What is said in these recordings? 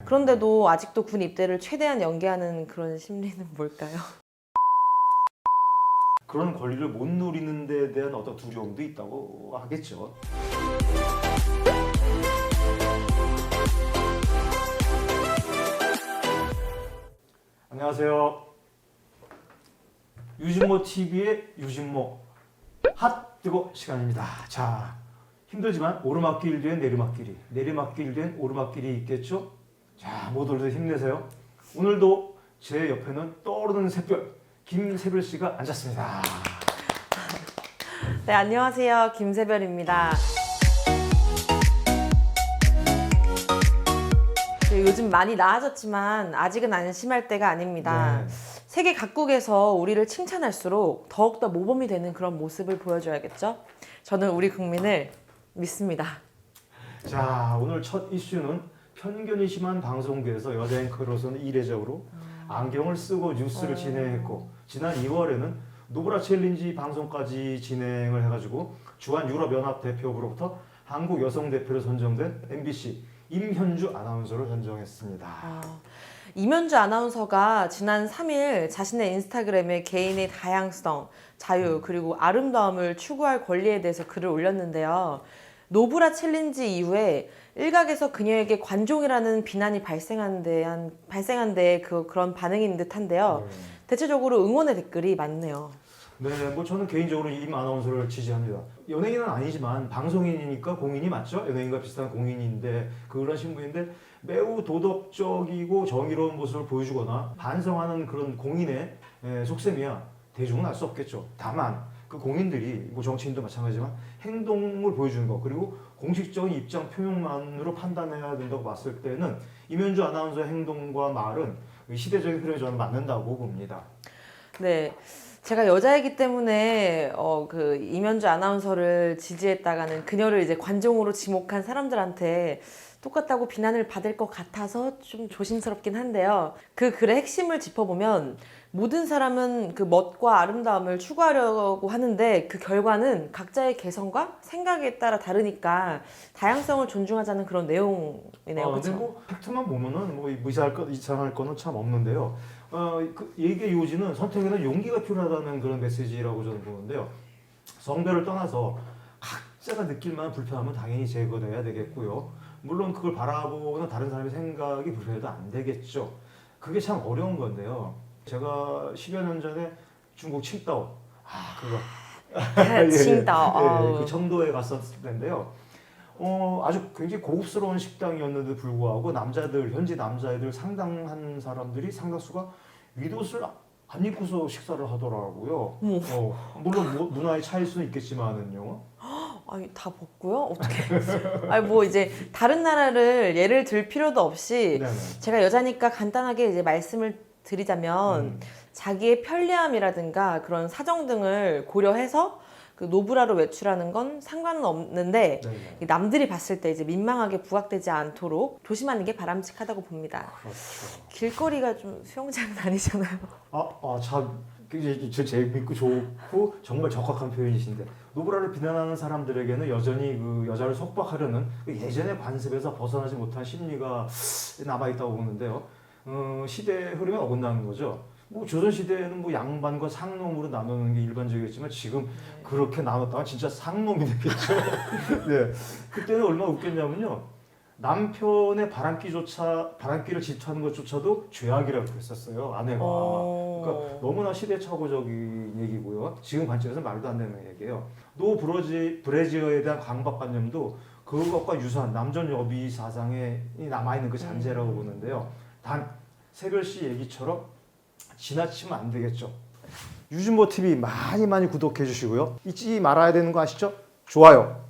그런데도 아직도 군 입대를 최대한 연기하는 그런 심리는 뭘까요? 그런 권리를 못 누리는 데 대한 어떤 두려움도 있다고 하겠죠. 안녕하세요. 유진모 TV의 유진모 핫 뜨거 시간입니다. 자, 힘들지만 오르막길 뒤엔 내리막길이, 내리막길 뒤엔 오르막길이 있겠죠? 자, 모두들 힘내세요. 오늘도 제 옆에는 떠오르는 샛별 김새별 씨가 앉았습니다. 네, 안녕하세요. 김새별입니다. 네, 요즘 많이 나아졌지만 아직은 안심할 때가 아닙니다. 네. 세계 각국에서 우리를 칭찬할수록 더욱더 모범이 되는 그런 모습을 보여줘야겠죠? 저는 우리 국민을 믿습니다. 자, 오늘 첫 이슈는 편견이 심한 방송계에서 여자 앵커로서는 이례적으로 안경을 쓰고 뉴스를 진행했고, 지난 2월에는 노브라 챌린지 방송까지 진행을 해가지고 주한 유럽연합 대표부로부터 한국 여성 대표로 선정된 MBC 임현주 아나운서를 선정했습니다. 임현주 아나운서가 지난 3일 자신의 인스타그램에 개인의 다양성, 자유, 그리고 아름다움을 추구할 권리에 대해서 글을 올렸는데요. 노브라 챌린지 이후에 일각에서 그녀에게 관종이라는 비난이 발생한 데 그런 반응인 듯한데요. 대체적으로 응원의 댓글이 많네요. 네, 뭐 저는 개인적으로 임 아나운서를 지지합니다. 연예인은 아니지만 방송인이니까 공인이 맞죠? 연예인과 비슷한 공인인데 그런 신분인데 매우 도덕적이고 정의로운 모습을 보여주거나 반성하는 그런 공인의 속셈이야 대중은 알 수 없겠죠. 다만 그 공인들이 뭐 정치인도 마찬가지지만 행동을 보여주는 거, 그리고 공식적인 입장 표명만으로 판단해야 된다고 봤을 때는 임현주 아나운서의 행동과 말은 시대적인 흐름에 저는 맞는다고 봅니다. 네. 제가 여자이기 때문에 그 임현주 아나운서를 지지했다가는 그녀를 이제 관종으로 지목한 사람들한테 똑같다고 비난을 받을 것 같아서 좀 조심스럽긴 한데요. 그 글의 핵심을 짚어보면 모든 사람은 그 멋과 아름다움을 추구하려고 하는데 그 결과는 각자의 개성과 생각에 따라 다르니까 다양성을 존중하자는 그런 내용이네요. 근데 그렇죠? 뭐 팩트만 보면은 뭐 이상할 거는 참 없는데요. 그 얘기의 요지는 선택에는 용기가 필요하다는 그런 메시지라고 저는 보는데요. 성별을 떠나서 각자가 느낄 만한 불편함은 당연히 제거돼야 되겠고요. 물론 그걸 바라보는 다른 사람의 생각이 불편해도 안 되겠죠. 그게 참 어려운 건데요. 제가 10여 년 전에 중국 칭다오, 그거 칭다오. 그 청도에 갔었을 텐데요. 아주 굉장히 고급스러운 식당이었는데 불구하고 현지 남자애들 상당한 사람들이 상당수가 윗옷을 안 입고서 식사를 하더라고요. 물론 문화의 차이일 수는 있겠지만은요. 아니, 다 벗고요? 어떻게? 아니, 뭐 이제 다른 나라를 예를 들 필요도 없이 네네. 제가 여자니까 간단하게 이제 말씀을 드리자면 자기의 편리함이라든가 그런 사정 등을 고려해서 그 노브라로 외출하는 건 상관은 없는데 네네. 남들이 봤을 때 이제 민망하게 부각되지 않도록 조심하는 게 바람직하다고 봅니다. 그렇죠. 길거리가 좀 수영장은 아니잖아요. 참 재밌고 좋고 정말 적확한 표현이신데, 노브라를 비난하는 사람들에게는 여전히 그 여자를 속박하려는 그 예전의 관습에서 벗어나지 못한 심리가 남아있다고 보는데요. 시대 흐름에 어긋나는 거죠. 뭐 조선시대에는 뭐 양반과 상놈으로 나누는 게 일반적이었지만 지금 그렇게 나눴다가 진짜 상놈이 됐겠죠. 네. 그때는 얼마나 웃겼냐면요. 남편의 바람기를 질투하는 것조차도 죄악이라고 했었어요, 아내가. 그러니까 너무나 시대착오적인 얘기고요. 지금 관점에서 말도 안 되는 얘기예요. 브레지어에 대한 강박관념도 그것과 유사한 남전 여비 사상에 남아있는 그 잔재라고 보는데요. 단 새별 씨 얘기처럼 지나치면 안 되겠죠. 유진모 TV 많이 구독해 주시고요. 잊지 말아야 되는 거 아시죠? 좋아요.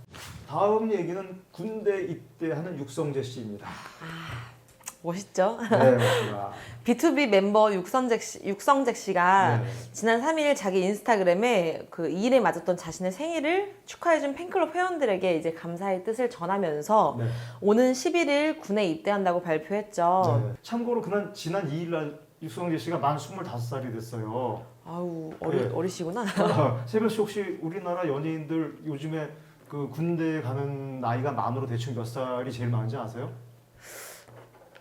다음 얘기는 군대 입대하는 육성재 씨입니다. 멋있죠? 네, 맞습니다. B2B 멤버 육성재 씨가 네. 지난 3일 자기 인스타그램에 그 2일에 맞았던 자신의 생일을 축하해준 팬클럽 회원들에게 이제 감사의 뜻을 전하면서 네. 오는 11일 군에 입대한다고 발표했죠. 네. 참고로 지난 2일 날 육성재 씨가 만 25살이 됐어요. 아우 네. 어리시구나. 새별 씨 혹시 우리나라 연예인들 요즘에 그 군대 가는 나이가 만으로 대충 몇 살이 제일 많은지 아세요?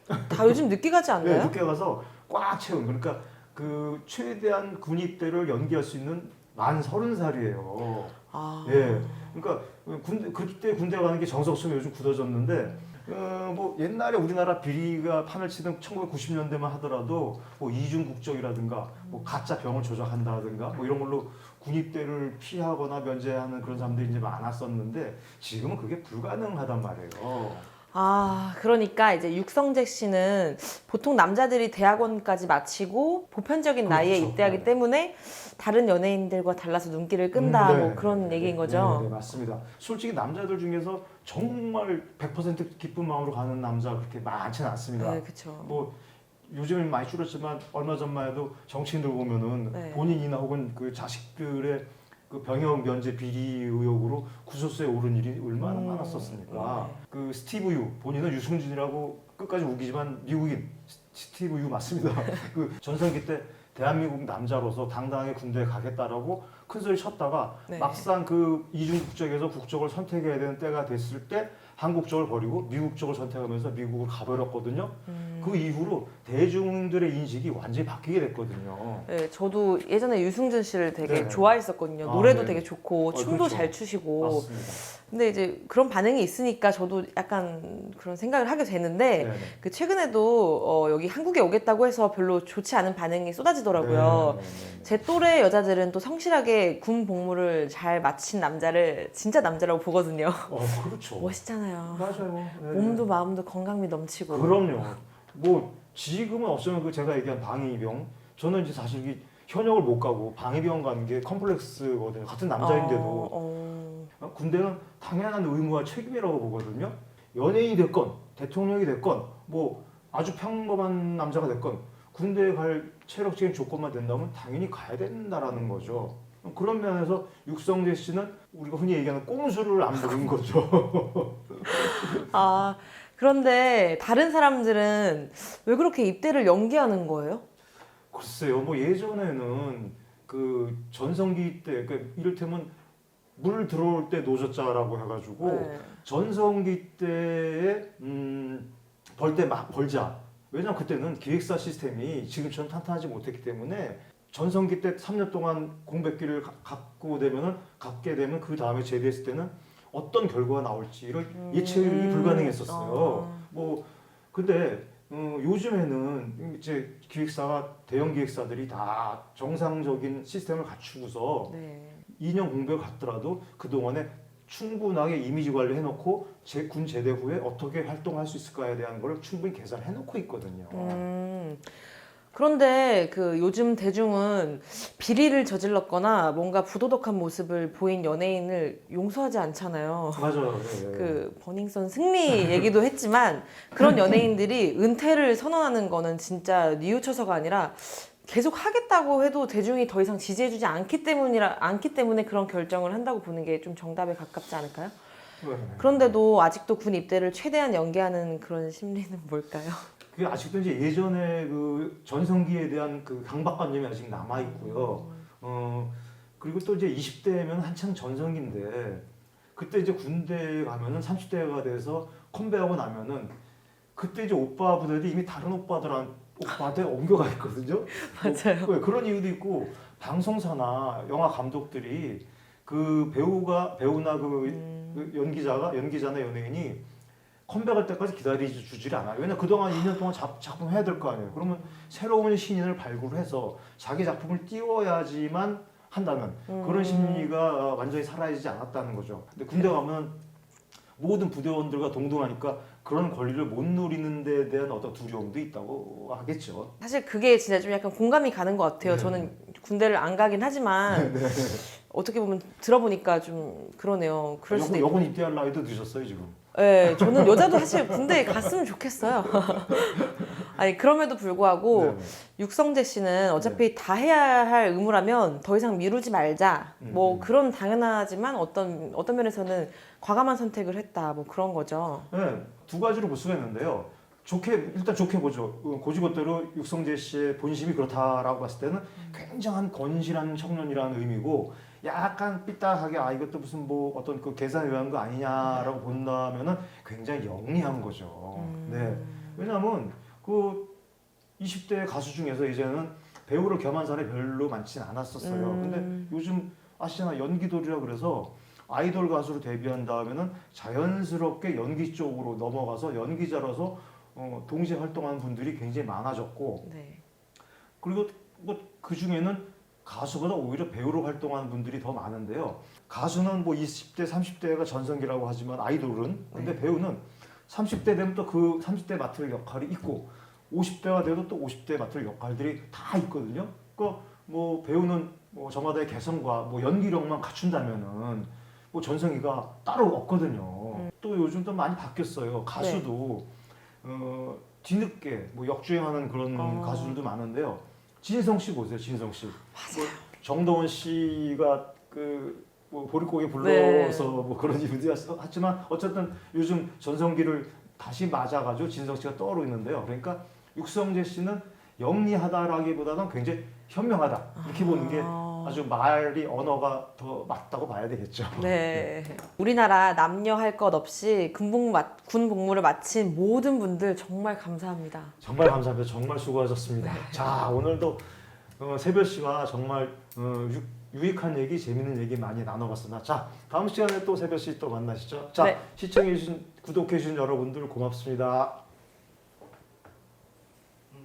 다 요즘 늦게 가지 네, 않나요? 늦게 가서 꽉 채운. 그러니까 그 최대한 군입대를 연기할 수 있는 만 30살이에요. 아, 예. 그러니까 군대 그때 군대 가는 게 정석처럼 요즘 굳어졌는데 뭐 옛날에 우리나라 비리가 판을 치던 1990년대만 하더라도 뭐 이중 국적이라든가 뭐 가짜 병을 조작한다든가 뭐 이런 걸로 군입대를 피하거나 면제하는 그런 사람들이 이제 많았었는데 지금은 그게 불가능하단 말이에요. 아, 그러니까 이제 육성재 씨는 보통 남자들이 대학원까지 마치고 보편적인 나이에 그렇죠. 입대하기 네. 때문에 다른 연예인들과 달라서 눈길을 끈다 네, 뭐 그런 네, 얘기인 네, 거죠. 네, 맞습니다. 솔직히 남자들 중에서 정말 100% 기쁜 마음으로 가는 남자 그렇게 많지는 않습니다. 네, 그렇죠. 뭐 요즘은 많이 줄었지만 얼마 전만 해도 정치인들 보면은 네. 본인이나 혹은 그 자식들의 그 병역 면제 비리 의혹으로 구설수에 오른 일이 얼마나 많았었습니까? 네. 그 스티브 유 본인은 유승준이라고 끝까지 우기지만 미국인 스티브 유 맞습니다. 그 전성기 때 대한민국 남자로서 당당하게 군대에 가겠다라고 큰 소리 쳤다가 네. 막상 그 이중 국적에서 국적을 선택해야 되는 때가 됐을 때 한국적을 버리고 미국적을 선택하면서 미국을 가버렸거든요. 그 이후로 대중들의 인식이 완전히 바뀌게 됐거든요. 네, 저도 예전에 유승준 씨를 되게 네. 좋아했었거든요. 아, 노래도 네. 되게 좋고 춤도 그렇죠. 잘 추시고. 맞습니다. 근데 이제 그런 반응이 있으니까 저도 약간 그런 생각을 하게 되는데 네네. 그 최근에도 여기 한국에 오겠다고 해서 별로 좋지 않은 반응이 쏟아지더라고요. 네네네. 제 또래 여자들은 또 성실하게 군 복무를 잘 마친 남자를 진짜 남자라고 보거든요. 그렇죠. 멋있잖아요. 맞아요. 네. 몸도 마음도 건강미 넘치고. 그럼요. 뭐 지금은 없으면 그 제가 얘기한 방위병 저는 이제 사실 이 현역을 못 가고 방위병 가는 게 컴플렉스거든요. 같은 남자인데도 군대는 당연한 의무와 책임이라고 보거든요. 연예인이 됐건 대통령이 됐건 뭐 아주 평범한 남자가 됐건 군대에 갈 체력적인 조건만 된다면 당연히 가야 된다라는 거죠. 그런 면에서 육성재 씨는 우리가 흔히 얘기하는 꼼수를 안 부린 거죠. 아, 그런데 다른 사람들은 왜 그렇게 입대를 연기하는 거예요? 글쎄요, 뭐 예전에는 그 전성기 때, 그 이를테면 물 들어올 때 노젓자라고 해가지고 네. 전성기 때에 벌 때 막 벌자. 왜냐면 그때는 기획사 시스템이 지금처럼 탄탄하지 못했기 때문에 전성기 때 3년 동안 공백기를 갖게 되면 그 다음에 제대했을 때는 어떤 결과가 나올지 이런 예측이 불가능했었어요. 뭐 근데 요즘에는 이제 기획사가 대형 기획사들이 다 정상적인 시스템을 갖추고서 네. 2년 공백을 갔더라도 그 동안에 충분하게 이미지 관리해놓고 군 제대 후에 어떻게 활동할 수 있을까에 대한 걸 충분히 계산해놓고 있거든요. 그런데 그 요즘 대중은 비리를 저질렀거나 뭔가 부도덕한 모습을 보인 연예인을 용서하지 않잖아요. 맞아요. 네, 네. 그 버닝썬 승리 얘기도 했지만 그런 연예인들이 은퇴를 선언하는 거는 진짜 뉘우쳐서가 아니라 계속 하겠다고 해도 대중이 더 이상 지지해주지 않기 때문에 그런 결정을 한다고 보는 게 좀 정답에 가깝지 않을까요? 네. 그런데도 아직도 군 입대를 최대한 연기하는 그런 심리는 뭘까요? 그게 아직도 이제 예전에 그 전성기에 대한 그 강박관념이 아직 남아 있고요. 그리고 또 이제 20대면 한창 전성기인데 그때 이제 군대 가면은 30대가 돼서 컴백하고 나면은 그때 이제 오빠 부대들이 이미 다른 오빠한테 옮겨가 있거든요. 맞아요. 뭐, 그런 이유도 있고 방송사나 영화 감독들이 그 배우나 그 연기자나 연예인이 컴백할 때까지 기다려주질 않아요. 왜냐면 그동안 2년 동안 작품 해야 될 거 아니에요. 그러면 새로운 신인을 발굴해서 자기 작품을 띄워야지만 한다는 그런 심리가 완전히 사라지지 않았다는 거죠. 근데 군대 가면 모든 부대원들과 동등하니까 그런 권리를 못 누리는 데 대한 어떤 두려움도 있다고 하겠죠. 사실 그게 진짜 좀 약간 공감이 가는 것 같아요. 네. 저는 군대를 안 가긴 하지만 어떻게 보면 들어보니까 좀 그러네요. 그럴 수도 있고. 여군 입대할 나이도 늦었어요 지금. 네, 저는 여자도 사실 군대에 갔으면 좋겠어요. 아니 그럼에도 불구하고 네. 육성재 씨는 어차피 다 해야 할 의무라면 더 이상 미루지 말자. 뭐 그런 당연하지만 어떤 면에서는 과감한 선택을 했다. 뭐 그런 거죠. 네, 두 가지로 볼 수가 있는데요. 일단 좋게 보죠. 고지고대로 육성재 씨의 본심이 그렇다라고 봤을 때는 굉장한 건실한 청년이라는 의미고 약간 삐딱하게 이것도 무슨 뭐 어떤 그 계산에 의한 거 아니냐라고 본다면은 굉장히 영리한 거죠. 네. 왜냐하면 그 20대 가수 중에서 이제는 배우를 겸한 사람이 별로 많지는 않았었어요. 근데 요즘 아시잖아, 연기돌이라 그래서 아이돌 가수로 데뷔한 다음에는 자연스럽게 연기 쪽으로 넘어가서 연기자로서 동시에 활동하는 분들이 굉장히 많아졌고, 네. 그리고 뭐 그 중에는 가수보다 오히려 배우로 활동하는 분들이 더 많은데요. 가수는 뭐 20대, 30대가 전성기라고 하지만 아이돌은, 근데 네. 배우는 30대 되면 또 그 30대 맡을 역할이 있고 50대가 돼도 또 50대 맡을 역할들이 다 있거든요. 그러니까 뭐 배우는 뭐 저마다의 개성과 뭐 연기력만 갖춘다면은 뭐 전성기가 따로 없거든요. 또 요즘 또 많이 바뀌었어요. 가수도 뒤늦게 뭐 역주행하는 그런 가수들도 많은데요. 진성 씨 보세요, 진성 씨. 뭐 정동원 씨가 뭐 보릿고개 불러서 뭐 그런 일도 했지만 어쨌든 요즘 전성기를 다시 맞아가지고 진성 씨가 떠오르고 있는데요. 그러니까 육성재 씨는 영리하다라기보다는 굉장히 현명하다 이렇게 보는 게 아주 말이 언어가 더 맞다고 봐야 되겠죠. 네. 우리나라 남녀 할 것 없이 군 복무를 마친 모든 분들 정말 감사합니다. 정말 감사합니다. 정말 수고하셨습니다. 자, 오늘도 세별 씨와 정말 유익한 얘기, 재밌는 얘기 많이 나눠봤습니다. 자, 다음 시간에 또 세별 씨 또 만나시죠. 자, 네. 시청해주신, 구독해주신 여러분들 고맙습니다.